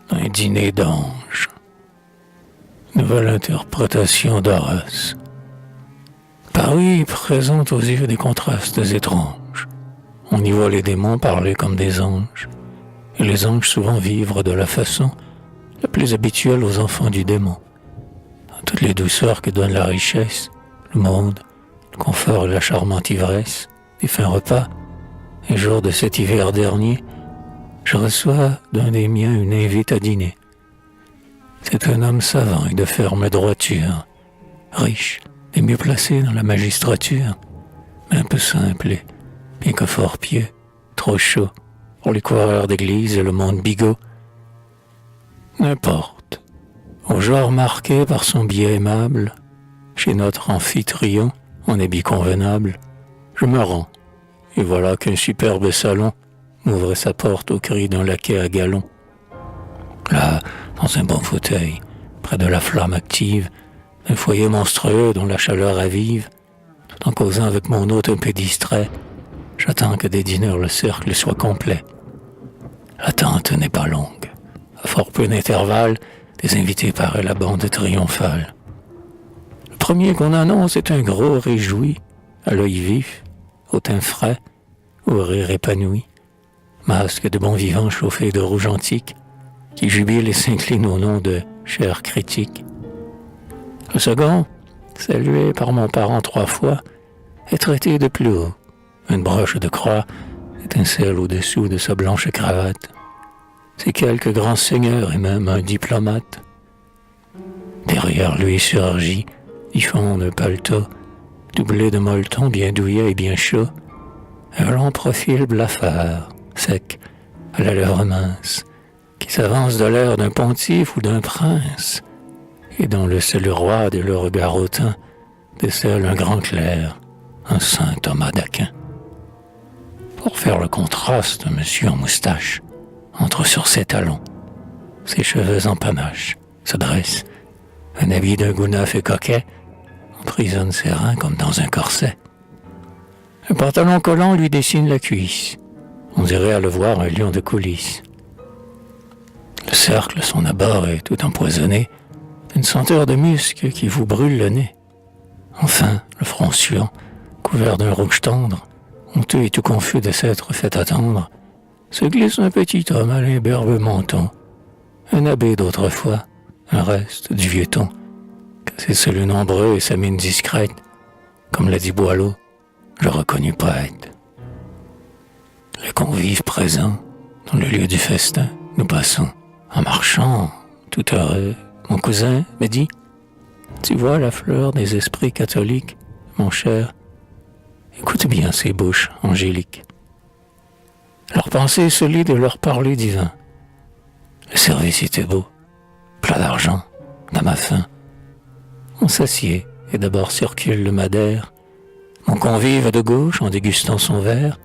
un dîner d'anges. Nouvelle interprétation d'Horace. Paris présente aux yeux des contrastes étranges. On y voit les démons parler comme des anges, et les anges souvent vivre de la façon la plus habituelle aux enfants du démon. Dans toutes les douceurs que donne la richesse, le monde, le confort et la charmante ivresse, des fins repas, un jour de cet hiver dernier, je reçois d'un des miens une invite à dîner. C'est un homme savant et de ferme droiture, riche et mieux placé dans la magistrature, mais un peu simple et bien que fort pieux, trop chaud pour les coureurs d'église et le monde bigot. N'importe, au genre marqué par son biais aimable, chez notre amphitryon, en habit convenable, je me rends, et voilà qu'un superbe salon m'ouvre sa porte au cri d'un laquais à galon. Là, dans un bon fauteuil, près de la flamme active, un foyer monstrueux dont la chaleur avive, tout en causant avec mon hôte un peu distrait, j'attends que des dîneurs le cercle soit complet. L'attente n'est pas longue. À fort peu d'intervalle, des invités paraît la bande triomphale. Le premier qu'on annonce est un gros réjoui, à l'œil vif, au teint frais, au rire épanoui, masque de bon vivant chauffé de rouge antique, qui jubile et s'incline au nom de cher critique. Le second, salué par mon parent 3 fois, est traité de plus haut. Une broche de croix étincelle au-dessous de sa blanche cravate. C'est quelques grands seigneurs et même un diplomate. Derrière lui surgit, diffond d'un paletot, doublé de molleton bien douillet et bien chaud, un long profil blafard, sec, à la lèvre mince, qui s'avance de l'air d'un pontife ou d'un prince, et dont le seul roi et le regard hautain décèle un grand clerc, un saint Thomas d'Aquin. Pour faire le contraste, un monsieur en moustache entre sur ses talons, ses cheveux en panache, se dresse, un habit d'un goût neuf et coquet, emprisonne ses reins comme dans un corset. Un pantalon collant lui dessine la cuisse. On dirait à le voir un lion de coulisses. Le cercle, son abord est tout empoisonné, une senteur de musc qui vous brûle le nez. Enfin, le front suant, couvert d'un rouge tendre, honteux et tout confus de s'être fait attendre, se glisse un petit homme à l'imberbe menton, un abbé d'autrefois, un reste du vieux ton, que ses cellules nombreux et sa mine discrète, comme l'a dit Boileau, je reconnus poète. Les convives présents, dans le lieu du festin, nous passons, en marchant, tout heureux. Mon cousin me dit, tu vois la fleur des esprits catholiques, mon cher, écoute bien ces bouches angéliques. Leur pensée solide et leur parler divin. Le service était beau, plat d'argent, d'âme à faim. On s'assied et d'abord circule le madère. Mon convive de gauche, en dégustant son verre,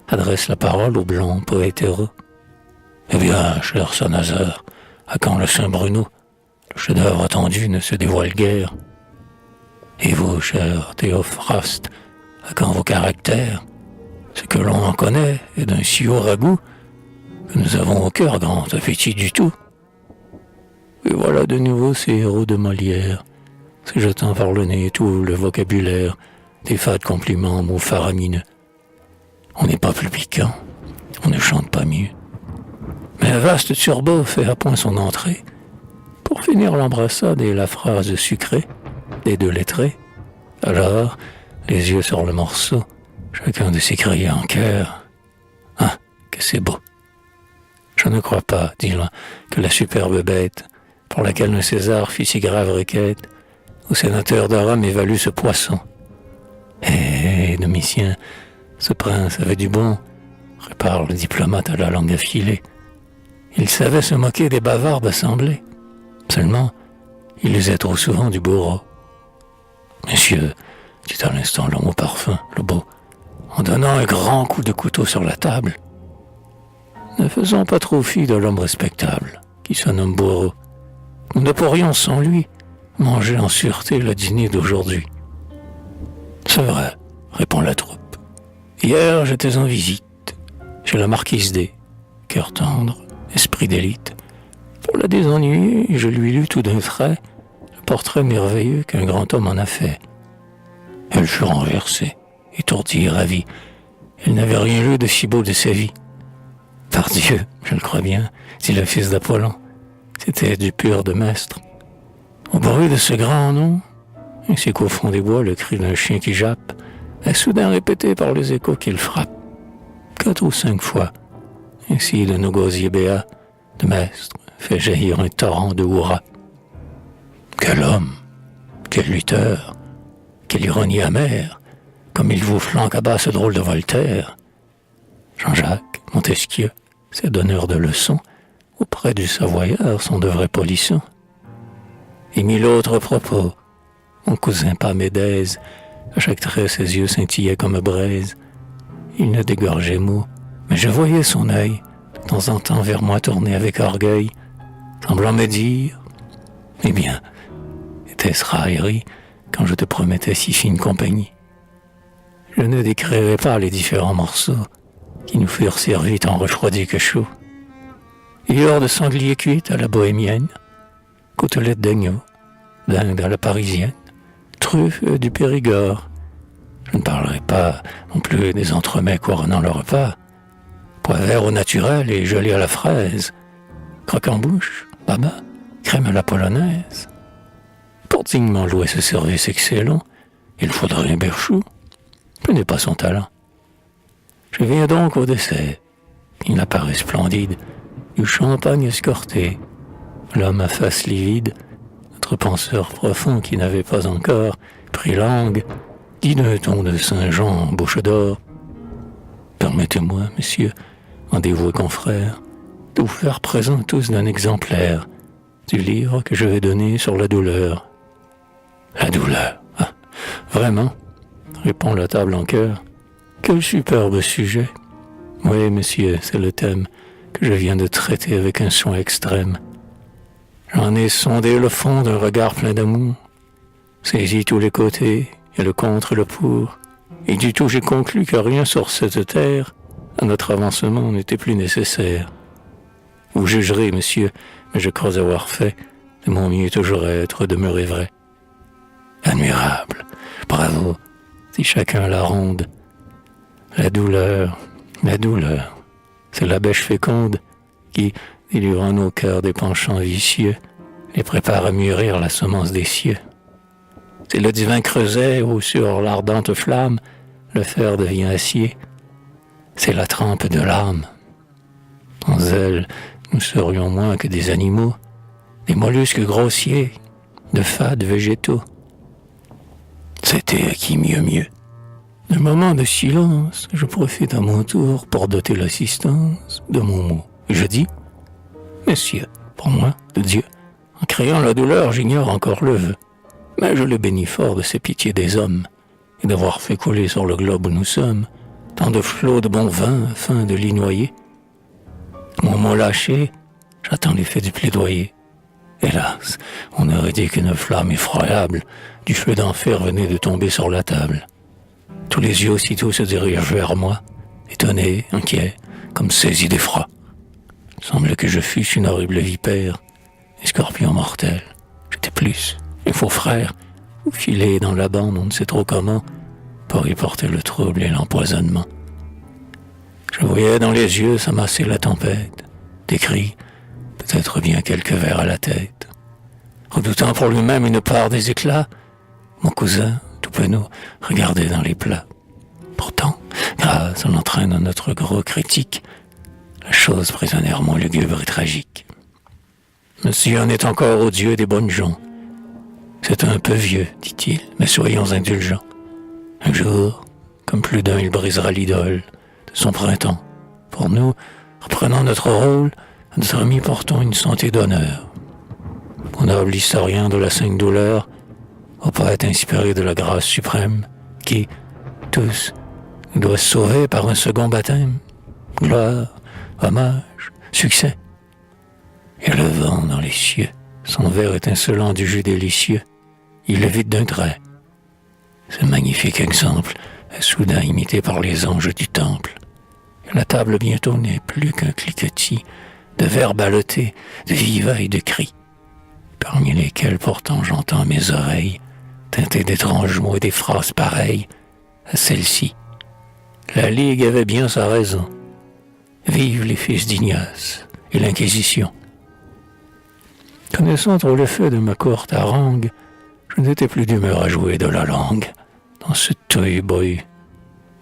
adresse la parole au blond poète heureux. Eh bien, cher Saint-Nazaire, à quand le Saint-Bruno? Le chef-d'œuvre attendu ne se dévoile guère. Et vous, cher Théophraste, à quand vos caractères? Ce que l'on en connaît est d'un si haut ragoût que nous avons au cœur grand appétit du tout. Et voilà de nouveau ces héros de Molière, se jetant par le nez tout le vocabulaire des fades compliments, mots faramineux. On n'est pas plus piquant, on ne chante pas mieux. Mais un vaste turbo fait à point son entrée, pour finir l'embrassade et la phrase sucrée des deux lettrés. Alors, les yeux sur le morceau, chacun de s'écrier en chœur, « Ah, que c'est beau !» Je ne crois pas, dit l'un, que la superbe bête, pour laquelle un César fit si grave requête, au sénateur de Rome évalue ce poisson. Eh, Domitien, ce prince avait du bon, répare le diplomate à la langue affilée. Il savait se moquer des bavards d'assemblée. Seulement, il usait trop souvent du bourreau. Monsieur, dit à l'instant l'homme au parfum, le beau, en donnant un grand coup de couteau sur la table. Ne faisons pas trop fi de l'homme respectable, qui se nomme bourreau. Nous ne pourrions sans lui manger en sûreté le dîner d'aujourd'hui. C'est vrai, répond la troupe. Hier, j'étais en visite chez la marquise D. Cœur tendre, esprit d'élite, Pour la désennuyer, je lui lus tout d'un trait le portrait merveilleux qu'un grand homme en a fait. Elle fut renversée, étourdie et ravie. Elle n'avait rien lu de si beau de sa vie. Pardieu, je le crois bien, dit le fils d'Apollon. C'était du pur de Mestre. Au bruit de ce grand nom, ainsi qu'au fond des bois, le cri d'un chien qui jappe est soudain répété par les échos qu'il frappe. 4 ou 5 fois, ainsi de nos gosiers béats, de Mestre fait jaillir un torrent de hurrah. Quel homme, quel lutteur, quelle ironie amère, comme il vous flanque à bas ce drôle de Voltaire. Jean-Jacques, Montesquieu, ces donneurs de leçons, auprès du Savoyard sont de vrais polissons. Et mille autres propos, mon cousin Pamédès, à chaque trait ses yeux scintillaient comme braise. Il ne dégorgeait mot, mais je voyais son œil, de temps en temps vers moi tourné avec orgueil, semblant me dire « Eh bien, était-ce raillerie quand je te promettais si fine compagnie ?» Je ne décrirai pas les différents morceaux qui nous furent servis tant refroidis que chauds. Il y a de sanglier cuite à la bohémienne, côtelette d'agneau, dinde à la parisienne, truffe du Périgord. Je ne parlerai pas non plus des entremets couronnant le repas, pois vert au naturel et gelé à la fraise, croque en bouche, baba, crème à la polonaise. Pour dignement louer ce service excellent, il faudrait un berchou. Ce n'est pas son talent. Je viens donc au dessert. Il apparaît splendide, du champagne escorté. L'homme à face livide, notre penseur profond qui n'avait pas encore pris langue, dit d'un ton de Saint-Jean en bouche d'or. Permettez-moi, messieurs, en dévoué confrère, de vous faire présent tous d'un exemplaire du livre que je vais donner sur la douleur. La douleur, ah, vraiment, répond la table en chœur. Quel superbe sujet. Oui, monsieur, c'est le thème que je viens de traiter avec un soin extrême. J'en ai sondé le fond d'un regard plein d'amour, saisi tous les côtés, et le contre et le pour, et du tout j'ai conclu que rien sur cette terre, à notre avancement, n'était plus nécessaire. Vous jugerez, monsieur, mais je crois avoir fait de mon mieux toujours être demeuré vrai. Admirable, bravo, dit chacun à la ronde. La douleur, c'est la bêche féconde qui, délurant nos cœurs des penchants vicieux, les prépare à mûrir la semence des cieux. C'est le divin creuset où, sur l'ardente flamme, le fer devient acier. C'est la trempe de l'âme. Sans elle, nous serions moins que des animaux, des mollusques grossiers, de fades végétaux. C'était à qui mieux. Un moment de silence, je profite à mon tour pour doter l'assistance de mon mot. Je dis, messieurs, pour moi, de Dieu, en créant la douleur, j'ignore encore le vœu, mais je le bénis fort de ces pitiés des hommes, et d'avoir fait couler sur le globe où nous sommes tant de flots de bon vin afin de l'y noyer. Mon mot lâché, j'attends l'effet du plaidoyer. Hélas, on aurait dit qu'une flamme effroyable du feu d'enfer venait de tomber sur la table. Tous les yeux aussitôt se dirigent vers moi, étonnés, inquiets, comme saisis d'effroi. Il semble que je fusse une horrible vipère, un scorpion mortel. J'étais plus, un faux frère, filé dans la bande on ne sait trop comment, pour y porter le trouble et l'empoisonnement. Je voyais dans les yeux s'amasser la tempête, des cris, peut-être bien quelques vers à la tête. Redoutant pour lui-même une part des éclats, mon cousin, tout penaud, regardait dans les plats. Pourtant, grâce à l'entrain de notre gros critique, la chose prisonnièrement lugubre et tragique. Monsieur en est encore au Dieu des bonnes gens. C'est un peu vieux, dit-il, mais soyons indulgents. Un jour, comme plus d'un, il brisera l'idole de son printemps. Pour nous, reprenons notre rôle, à notre ami portons une santé d'honneur. Au noble historien de la sainte douleur, au poète inspiré de la grâce suprême, qui, tous, nous doit sauver par un second baptême. Gloire, hommage, succès. Et le vent dans les cieux, son verre étincelant du jus délicieux, il le vide d'un trait. Ce magnifique exemple est soudain imité par les anges du temple. Et la table bientôt n'est plus qu'un cliquetis de vers ballottés, de vivailles, de cris, parmi lesquels pourtant j'entends mes oreilles teinter d'étranges mots et des phrases pareilles à celle-ci. La Ligue avait bien sa raison. Vive les fils d'Ignace et l'Inquisition. Connaissant trop l'effet de ma courte harangue, je n'étais plus d'humeur à jouer de la langue dans ce tohu-bohu.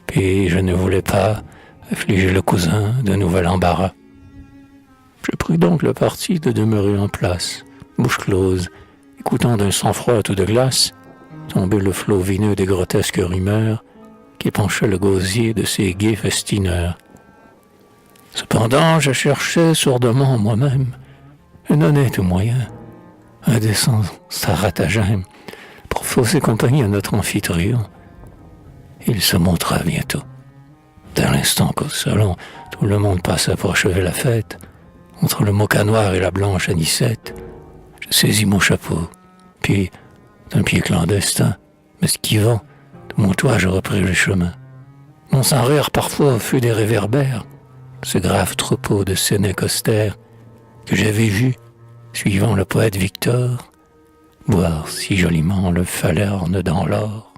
Puis je ne voulais pas affliger le cousin de nouvel embarras. Je pris donc le parti de demeurer en place, bouche close, écoutant d'un sang-froid tout de glace tomber le flot vineux des grotesques rumeurs qui penchaient le gosier de ces gais festineurs. Cependant, je cherchais sourdement en moi-même un honnête moyen, un décent stratagème pour fausser compagnie à notre amphitryon. Il se montra bientôt. Dès l'instant qu'au salon, tout le monde passa pour achever la fête, entre le mocha noir et la blanche anisette, je saisis mon chapeau, puis, d'un pied clandestin, m'esquivant, de mon toit je repris le chemin. Non sans rire parfois au feu des réverbères, ce grave troupeau de Sénèques austères que j'avais vu, suivant le poète Victor, boire si joliment le Falerne dans l'or.